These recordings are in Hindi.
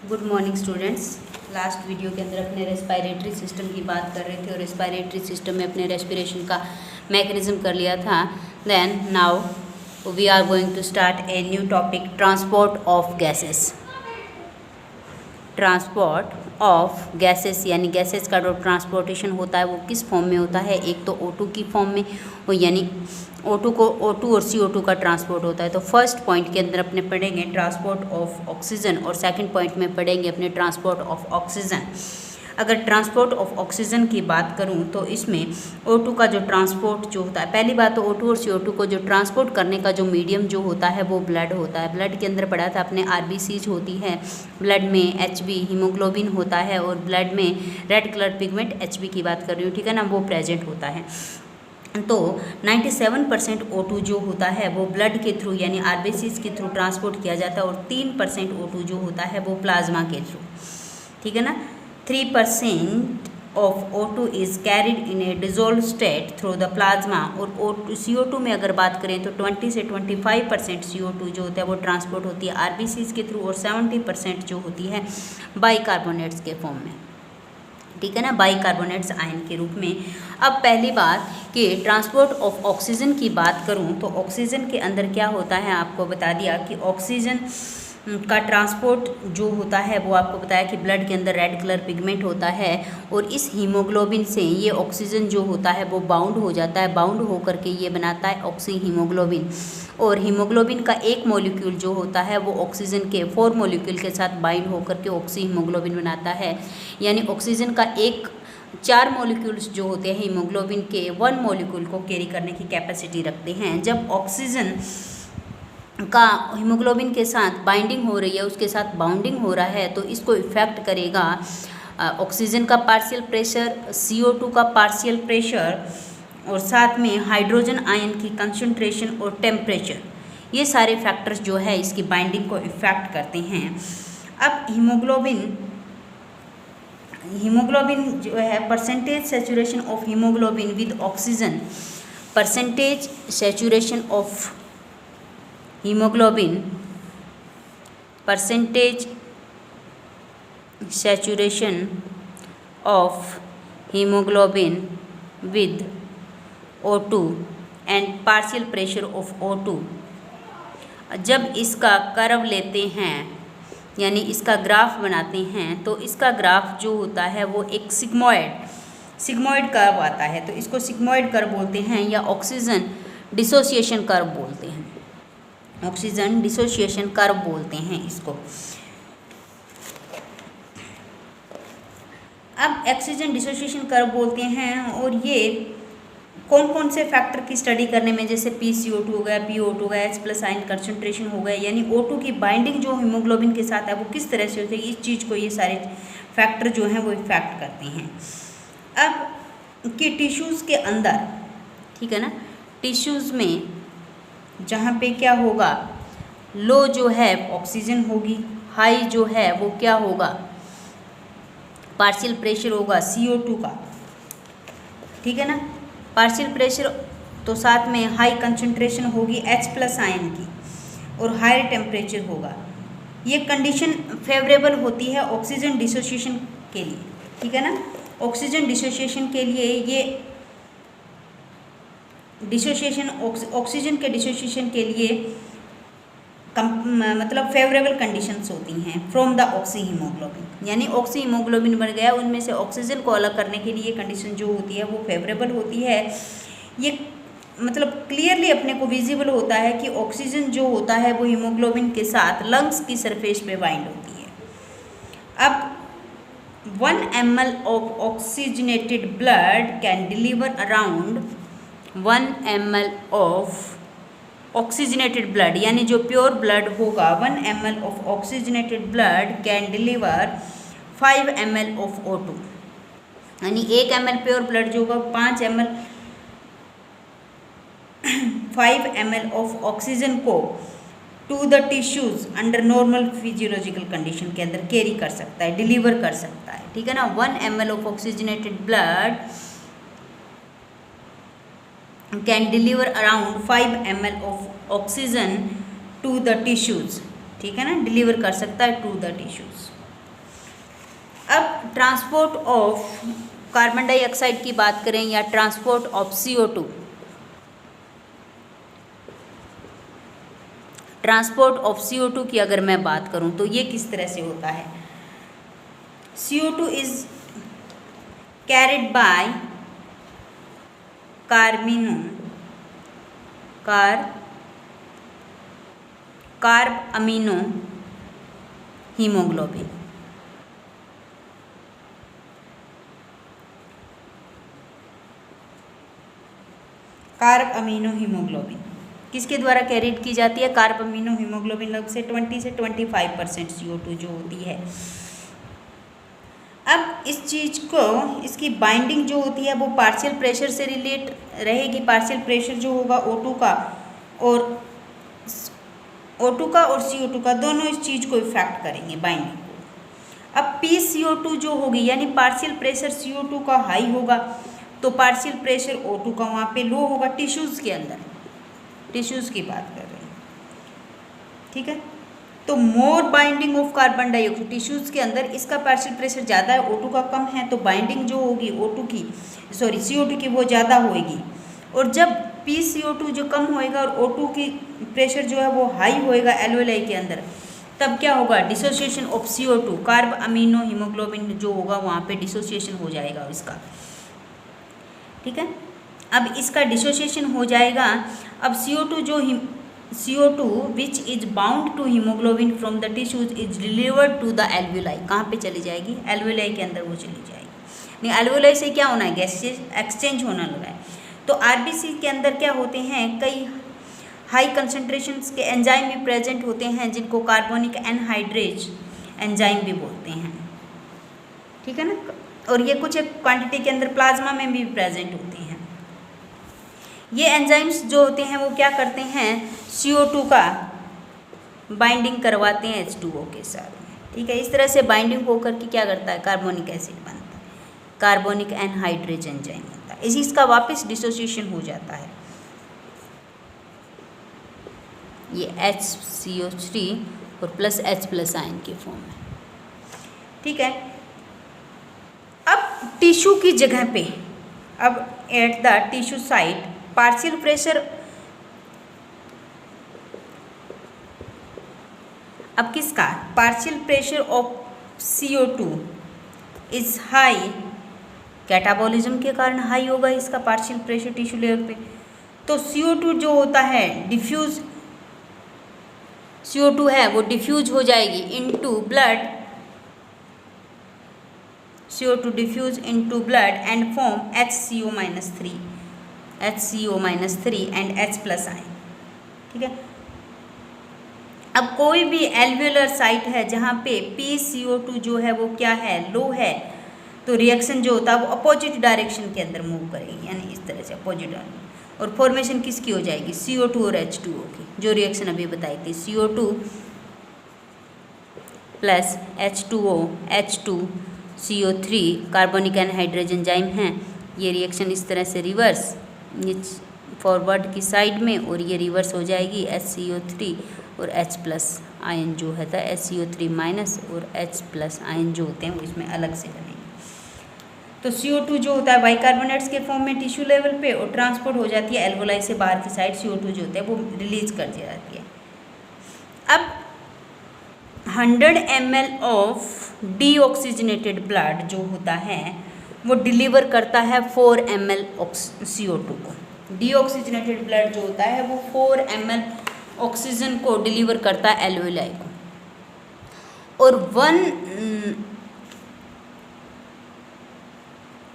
Good morning students. Last video के अंदर अपने रेस्पिरेटरी सिस्टम की बात कर रहे थे और रेस्पिरेटरी सिस्टम में अपने रेस्पिरेशन का मैकेनिज्म कर लिया था। Then now we are going to start a new topic, transport of gases. Transport of gases यानी गैसेस का जो ट्रांसपोर्टेशन होता है वो किस फॉर्म में होता है। एक तो O2 की फॉर्म में, वो यानी O2 और CO2 का ट्रांसपोर्ट होता है। तो फर्स्ट पॉइंट के अंदर अपने पढ़ेंगे ट्रांसपोर्ट ऑफ ऑक्सीजन और सेकंड पॉइंट में पढ़ेंगे अपने ट्रांसपोर्ट ऑफ ऑक्सीजन। अगर ट्रांसपोर्ट ऑफ ऑक्सीजन की बात करूं तो इसमें O2 का जो ट्रांसपोर्ट जो होता है, पहली बात तो O2 और CO2 को जो ट्रांसपोर्ट करने का जो मीडियम जो होता है वो ब्लड होता है। ब्लड के अंदर पढ़ा था अपने RBCs होती है, ब्लड में HB हीमोग्लोबिन होता है और ब्लड में रेड कलर पिगमेंट HB की बात कर रही हूँ, ठीक है ना, वो प्रेजेंट होता है। तो 97% O2 जो होता है वो ब्लड के थ्रू यानी RBCs के थ्रू ट्रांसपोर्ट किया जाता है और 3% O2 जो होता है वो प्लाज्मा के थ्रू, ठीक है ना। 3% of O2 is carried in A dissolve state through the plasma. और CO2 में अगर बात करें तो 20 से 25% CO2 जो होता है वो ट्रांसपोर्ट होती है RBCs के थ्रू और 70% जो होती है बाइकार्बोनेट्स के फॉर्म में, ठीक है ना, बाइकार्बोनेट्स आयन के रूप में। अब पहली बात कि ट्रांसपोर्ट ऑफ ऑक्सीजन की बात करूं तो ऑक्सीजन के अंदर क्या होता है, आपको बता दिया कि ऑक्सीजन का ट्रांसपोर्ट जो होता है वो आपको बताया कि ब्लड के अंदर रेड कलर पिगमेंट होता है और इस हीमोग्लोबिन से ये ऑक्सीजन जो होता है वो बाउंड हो जाता है, बाउंड होकर के ये बनाता है ऑक्सी हीमोग्लोबिन। और हीमोग्लोबिन का एक मॉलिक्यूल जो होता है वो ऑक्सीजन के 4 मॉलिक्यूल के साथ बाइंड होकर के ऑक्सी हीमोग्लोबिन बनाता है। यानी ऑक्सीजन का 4 मॉलिक्यूल्स जो होते हैं हीमोग्लोबिन के 1 मॉलिक्यूल को कैरी करने की कैपेसिटी रखते हैं। जब ऑक्सीजन का हीमोग्लोबिन के साथ बाइंडिंग हो रही है, उसके साथ बाउंडिंग हो रहा है, तो इसको इफेक्ट करेगा ऑक्सीजन का पार्शियल प्रेशर, CO2 का पार्शियल प्रेशर और साथ में हाइड्रोजन आयन की कंसंट्रेशन और टेम्परेचर। ये सारे फैक्टर्स जो है इसकी बाइंडिंग को इफेक्ट करते हैं। अब हीमोग्लोबिन जो है percentage saturation of haemoglobin with oxygen, percentage saturation of haemoglobin, percentage saturation of haemoglobin with O2 and partial pressure of O2। जब इसका कर्व लेते हैं यानी इसका ग्राफ बनाते हैं तो इसका ग्राफ जो होता है वो एक सिग्मोइड कर्व आता है। तो इसको सिग्मोइड कर्व बोलते हैं या ऑक्सीजन डिसोसिएशन कर्व बोलते हैं, ऑक्सीजन डिसोसिएशन कर्व बोलते हैं इसको। अब ऑक्सीजन डिसोसिएशन कर्व बोलते हैं और ये कौन कौन से फैक्टर की स्टडी करने में, जैसे PCO2 हो गया, PO2 हो गया, H+ आयन कंसंट्रेशन हो गया, यानी O2 की बाइंडिंग जो हीमोग्लोबिन के साथ है वो किस तरह से होती है, इस चीज़ को ये सारे फैक्टर जो हैं वो इफेक्ट करते हैं। अब कि टिश्यूज़ के अंदर, ठीक है ना, टिश्यूज़ में जहाँ पे क्या होगा, लो जो है ऑक्सीजन होगी, हाई जो है वो क्या होगा, पार्शियल प्रेशर होगा CO2 का, ठीक है ना, पार्शियल प्रेशर तो साथ में हाई कंसंट्रेशन होगी H+ आयन की और हायर टेम्परेचर होगा। ये कंडीशन फेवरेबल होती है ऑक्सीजन डिसोसिएशन के लिए, ठीक है ना। ऑक्सीजन डिसोसिएशन के लिए ये डिसोसिएशन ऑक्सीजन के डिसोसिएशन के लिए मतलब फेवरेबल कंडीशंस होती हैं फ्रॉम द ऑक्सी हीमोग्लोबिन, यानी ऑक्सी हीमोग्लोबिन बन गया, उनमें से ऑक्सीजन को अलग करने के लिए कंडीशन जो होती है वो फेवरेबल होती है। ये मतलब क्लियरली अपने को विजिबल होता है कि ऑक्सीजन जो होता है वो हीमोग्लोबिन के साथ लंग्स की सरफेस पे बाइंड होती है। अब 1 ml of oxygenated blood can deliver around 1 ml of oxygenated blood, यानी जो प्योर ब्लड होगा 1 ml of oxygenated blood can deliver 5 ml of O2, यानी 1 ml प्योर ब्लड जो होगा 5 ml ऑफ ऑक्सीजन को to the tissues under normal physiological condition के अंदर कैरी कर सकता है, डिलीवर कर सकता है, ठीक है ना। 1 ml of oxygenated blood can deliver around 5 ml of oxygen to the tissues, ठीक है ना, डिलीवर कर सकता है टू द टिश्यूज़। अब ट्रांसपोर्ट ऑफ कार्बन डाइऑक्साइड की बात करें या transport of CO2, transport of CO2 की अगर मैं बात करूं तो ये किस तरह से होता है। CO2 is carried by carb amino haemoglobin. Carb amino haemoglobin किसके द्वारा कैरिड की जाती है? कार्ब अमीनो हीमोग्लोबिन लगभग से 20 से 25% CO2 जो होती है। अब इस चीज़ को, इसकी बाइंडिंग जो होती है वो पार्शियल प्रेशर से रिलेट रहेगी। पार्शियल प्रेशर जो होगा O2 का और CO2 का दोनों इस चीज़ को इफेक्ट करेंगे बाइंडिंग को। अब PCO2 जो होगी यानी पार्शियल प्रेशर CO2 का हाई होगा तो पार्शियल प्रेशर O2 का वहाँ पे लो होगा टिश्यूज़ के अंदर, टिश्यूज़ की बात कर रहे हैं, ठीक है। तो more binding of carbon dioxide tissues के अंदर, इसका पार्शियल प्रेशर ज़्यादा है, O2 का कम है, तो बाइंडिंग जो होगी CO2 की वो ज़्यादा होएगी। और जब PCO2 जो कम होएगा और O2 की प्रेशर जो है वो हाई होएगा एल्वेलाई के अंदर, तब क्या होगा? Dissociation of CO2, carb amino haemoglobin जो होगा वहाँ पे डिसोसिएशन हो जाएगा इसका, ठीक है। अब इसका डिसोसिएशन हो जाएगा। अब CO2 which is bound to haemoglobin from the tissues is delivered to the alveoli. कहाँ पे चली जाएगी? एल्वेलाई के अंदर वो चली जाएगी। नहीं, एल्वेलाई से क्या होना है? गैसेज एक्सचेंज होना लगा है। तो RBC के अंदर क्या होते हैं? कई हाई कंसंट्रेशंस के एंजाइम भी प्रेजेंट होते हैं जिनको कार्बोनिक एनहाइड्रेज एंजाइम भी बोलते हैं, ठीक है ना। और ये कुछ एक क्वांटिटी के अंदर प्लाज्मा में भी प्रेजेंट होते हैं। ये एंजाइम्स जो होते हैं वो क्या करते हैं? CO2 का बाइंडिंग करवाते हैं H2O के साथ में, ठीक है। इस तरह से बाइंडिंग होकर के क्या करता है? कार्बोनिक एसिड बनता है, कार्बोनिक एनहाइड्रेज एंजाइम बनता है। इसका वापस डिसोसिएशन हो जाता है, ये HCO3 और प्लस H+ आयन की फॉर्म में, ठीक है। अब टिश्यू की जगह पे, अब at the tissue site partial pressure, अब किसका? Partial pressure of CO2 is high, catabolism के कारण हाई होगा इसका पार्शियल प्रेशर टिश्यू लेवल पे। तो CO2 जो होता है डिफ्यूज, CO2 है वो डिफ्यूज हो जाएगी into blood, CO2 diffuse into blood and form HCO-3 and H+ ion, ठीक है। अब कोई भी एल्वेलर साइट है जहाँ पे PCO2 जो है वो क्या है? लो है, तो रिएक्शन जो होता है वो अपोजिट डायरेक्शन के अंदर मूव करेगी, यानी इस तरह से अपोजिट डायरेक्शन। और फॉर्मेशन किसकी हो जाएगी? CO2 और H2O की, जो रिएक्शन अभी बताई थी। CO2 plus H2O, H2 CO3 carbonic anhydrase enzyme हैं। ये रिएक्शन इस तरह से रिवर्स, ये फॉरवर्ड की साइड में, और ये रिवर्स हो जाएगी HCO3 और H+ आयन जो है था HCO3- और H+ आयन जो होते हैं वो इसमें अलग से बनेंगे। तो CO2 जो होता है बाइकार्बोनेट्स के फॉर्म में टिश्यू लेवल पे और ट्रांसपोर्ट हो जाती है एल्वोलाई से बाहर की साइड, CO2 जो होता है वो रिलीज कर दी जाती है। अब 100 ml ऑफ डीऑक्सीजनेटेड ब्लड जो होता है वो डिलीवर करता है 4 ml CO2 को। डीऑक्सीजनेटेड ब्लड जो होता है वो 4 ml ऑक्सीजन को डिलीवर करता है एल्वोलाई को। और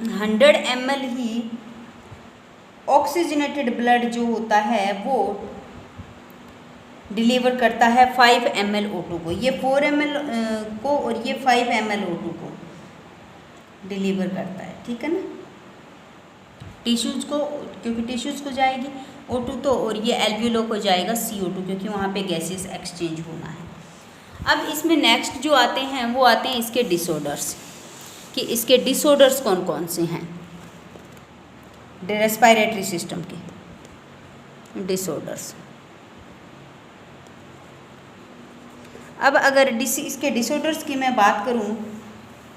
100 ml ही ऑक्सीजनेटेड ब्लड जो होता है वो डिलीवर करता है 5 ml O2 को। ये 4 ml को और ये 5 ml O2 को डिलीवर करता है, ठीक है ना, टिश्यूज़ को, क्योंकि टिश्यूज़ को जाएगी O2 तो, और ये एल्वियोलो को जाएगा CO2 क्योंकि वहाँ पे गैसेस एक्सचेंज होना है। अब इसमें नेक्स्ट जो आते हैं वो आते हैं इसके डिसऑर्डर्स, कि इसके डिसऑर्डर्स कौन कौन से हैं रेस्पिरेटरी सिस्टम के डिसऑर्डर्स। अब अगर इसके डिसऑर्डर्स की मैं बात करूं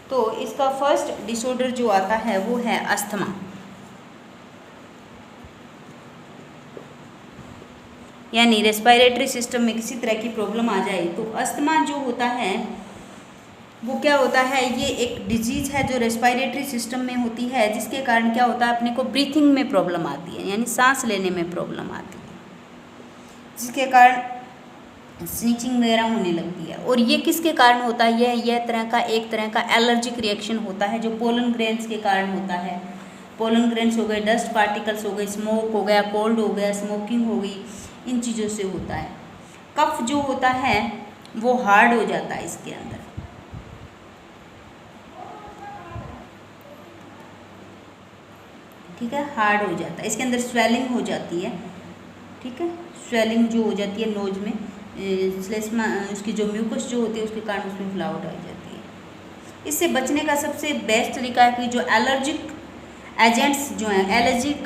तो इसका फर्स्ट डिसऑर्डर जो आता है वो है अस्थमा, यानी रेस्पिरेटरी सिस्टम में किसी तरह की प्रॉब्लम आ जाए तो अस्थमा जो होता है वो क्या होता है, ये एक डिजीज़ है जो रेस्पिरेटरी सिस्टम में होती है, जिसके कारण क्या होता है अपने को ब्रीथिंग में प्रॉब्लम आती है, यानी सांस लेने में प्रॉब्लम आती है, जिसके कारण स्नीचिंग वगैरह होने लगती है। और ये किसके कारण होता है, यह एक तरह का एलर्जिक रिएक्शन होता है जो पोलन ग्रेन्स के कारण होता है। पोलन ग्रेन्स हो गए, डस्ट पार्टिकल्स हो गए, स्मोक हो गया, कोल्ड हो गया, स्मोकिंग हो गई, इन चीज़ों से होता है। कफ जो होता है वो हार्ड हो जाता है इसके अंदर, ठीक है, हार्ड हो जाता है, इसके अंदर स्वेलिंग हो जाती है, ठीक है, स्वेलिंग जो हो जाती है नोज में, स्लेस्मा उसकी जो म्यूकस जो होती है उसके कारण उसमें फ्लावट आ जाती है। इससे बचने का सबसे बेस्ट तरीका है कि जो एलर्जिक एजेंट्स जो हैं, एलर्जिक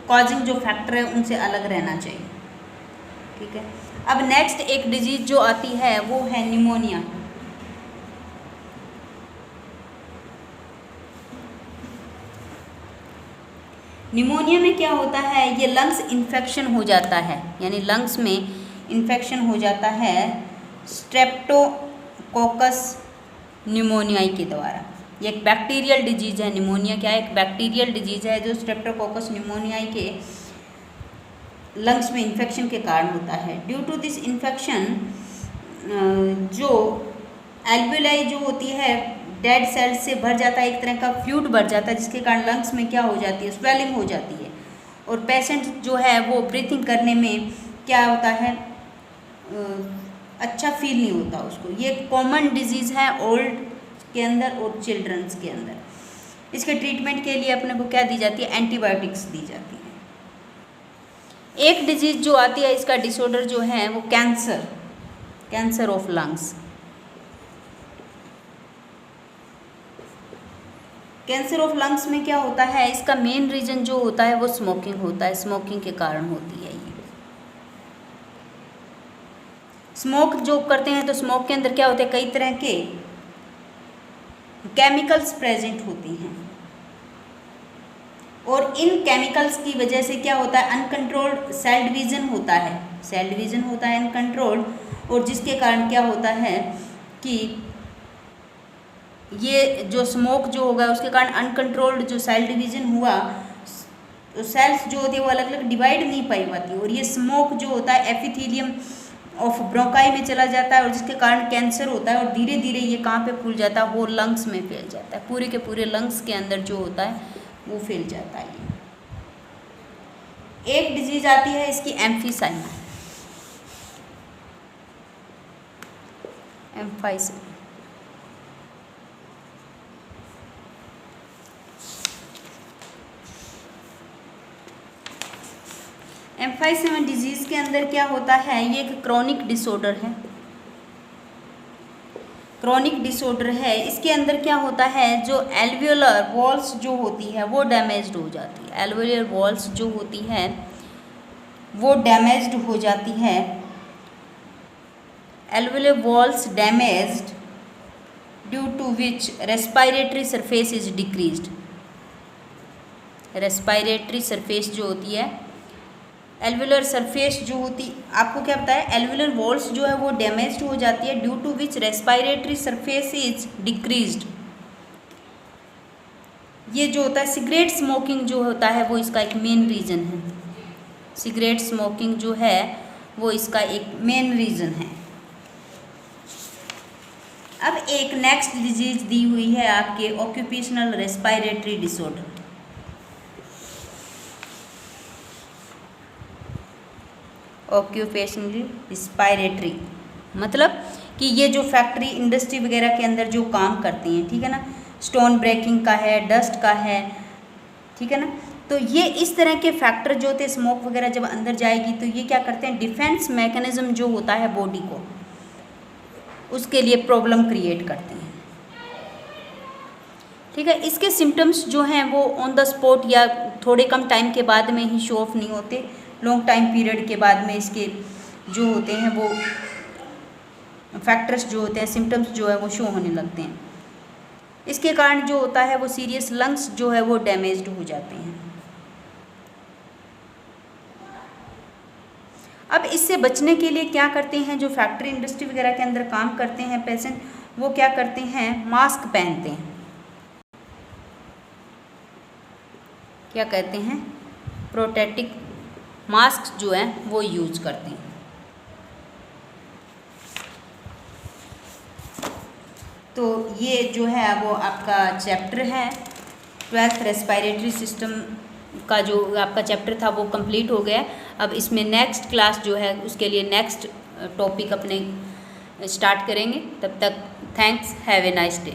कॉजिंग जो फैक्टर है उनसे अलग रहना चाहिए, ठीक है। अब नेक्स्ट एक डिजीज जो आती है वो है निमोनिया। निमोनिया में क्या होता है, ये लंग्स इन्फेक्शन हो जाता है, यानी लंग्स में इन्फेक्शन हो जाता है स्ट्रेप्टोकोकस निमोनियाई के द्वारा। ये एक बैक्टीरियल डिजीज है। निमोनिया क्या है, एक बैक्टीरियल डिजीज है जो स्ट्रेप्टोकोकस निमोनियाई के लंग्स में इन्फेक्शन के कारण होता है। ड्यू टू दिस इन्फेक्शन जो एल्वेलाई जो होती है डेड सेल्स से भर जाता है, एक तरह का फ्लूइड भर जाता है, जिसके कारण लंग्स में क्या हो जाती है, स्वेलिंग हो जाती है, और पेशेंट जो है वो ब्रीथिंग करने में क्या होता है, अच्छा फील नहीं होता उसको। ये कॉमन डिजीज़ है ओल्ड के अंदर और चिल्ड्रंस के अंदर। इसके ट्रीटमेंट के लिए अपने को क्या दी जाती है, एंटीबायोटिक्स दी जाती है। एक डिजीज़ जो आती है, इसका डिसऑर्डर जो है वो cancer of lungs. Cancer of lungs में क्या होता है, इसका मेन रीज़न जो होता है वो स्मोकिंग होता है, स्मोकिंग के कारण होती है ये। स्मोक जो करते हैं तो स्मोक के अंदर क्या होते हैं, कई तरह के केमिकल्स प्रेजेंट होते हैं, और इन केमिकल्स की वजह से क्या होता है, अनकंट्रोल्ड सेल डिवीज़न होता है, सेल डिवीज़न होता है अनकंट्रोल्ड, और जिसके कारण क्या होता है कि ये जो स्मोक जो होगा उसके कारण अनकंट्रोल्ड जो सेल डिवीज़न हुआ, तो सेल्स जो होती है वो अलग अलग डिवाइड नहीं पाई पाती, और ये स्मोक जो होता है एपिथेलियम ऑफ ब्रोंकाई में चला जाता है, और जिसके कारण कैंसर होता है, और धीरे धीरे ये कहाँ पे फूल जाता है, वो लंग्स में फैल जाता है, पूरे के पूरे लंग्स के अंदर जो होता है वो फैल जाता है। एक डिजीज आती है इसकी एम्फीसाइमा, एम्फाइसेमा डिजीज़ के अंदर क्या होता है, ये एक क्रॉनिक डिसऑर्डर है, क्रॉनिक डिसऑर्डर है। इसके अंदर क्या होता है, जो एल्वियोलर वॉल्स जो होती है वो डैमेज्ड हो जाती है, एल्वियोलर वॉल्स जो होती है वो डैमेज्ड हो जाती है, alveolar walls damaged due to which respiratory surface is decreased. Respiratory surface जो होती है, एल्वियोलर सरफेस जो होती, आपको क्या पता है, एल्वियोलर वॉल्स जो है वो डैमेज्ड हो जाती है due to which respiratory surface is decreased. ये जो होता है सिगरेट स्मोकिंग जो होता है वो इसका एक मेन रीज़न है, सिगरेट स्मोकिंग जो है वो इसका एक मेन रीज़न है। अब एक नेक्स्ट डिजीज दी हुई है आपके occupational respiratory disorder. Occupationally respiratory मतलब कि ये जो फैक्ट्री इंडस्ट्री वगैरह के अंदर जो काम करती हैं, ठीक है ना, स्टोन ब्रेकिंग का है, डस्ट का है, ठीक है ना, तो ये इस तरह के फैक्टर जो होते हैं, स्मोक वगैरह जब अंदर जाएगी तो ये क्या करते हैं, डिफेंस मैकेनिज्म जो होता है बॉडी को, उसके लिए प्रॉब्लम क्रिएट करती हैं, ठीक है। इसके सिम्टम्स जो हैं वो ऑन द स्पॉट या थोड़े कम टाइम के बाद में ही शो ऑफ नहीं होते, लॉन्ग टाइम पीरियड के बाद में इसके जो होते हैं वो फैक्टर्स जो होते हैं, सिम्टम्स जो है वो शो होने लगते हैं। इसके कारण जो होता है वो सीरियस लंग्स जो है वो डैमेज्ड हो जाते हैं। अब इससे बचने के लिए क्या करते हैं, जो फैक्ट्री इंडस्ट्री वगैरह के अंदर काम करते हैं पेशेंट, वो क्या करते हैं, मास्क पहनते हैं, क्या कहते हैं, प्रोटेक्टिव मास्क जो है वो यूज करते हैं। तो ये जो है वो आपका चैप्टर है 12th रेस्पिरेटरी सिस्टम का जो आपका चैप्टर था वो कंप्लीट हो गया। अब इसमें नेक्स्ट क्लास जो है उसके लिए नेक्स्ट टॉपिक अपने स्टार्ट करेंगे। तब तक thanks, have a nice day.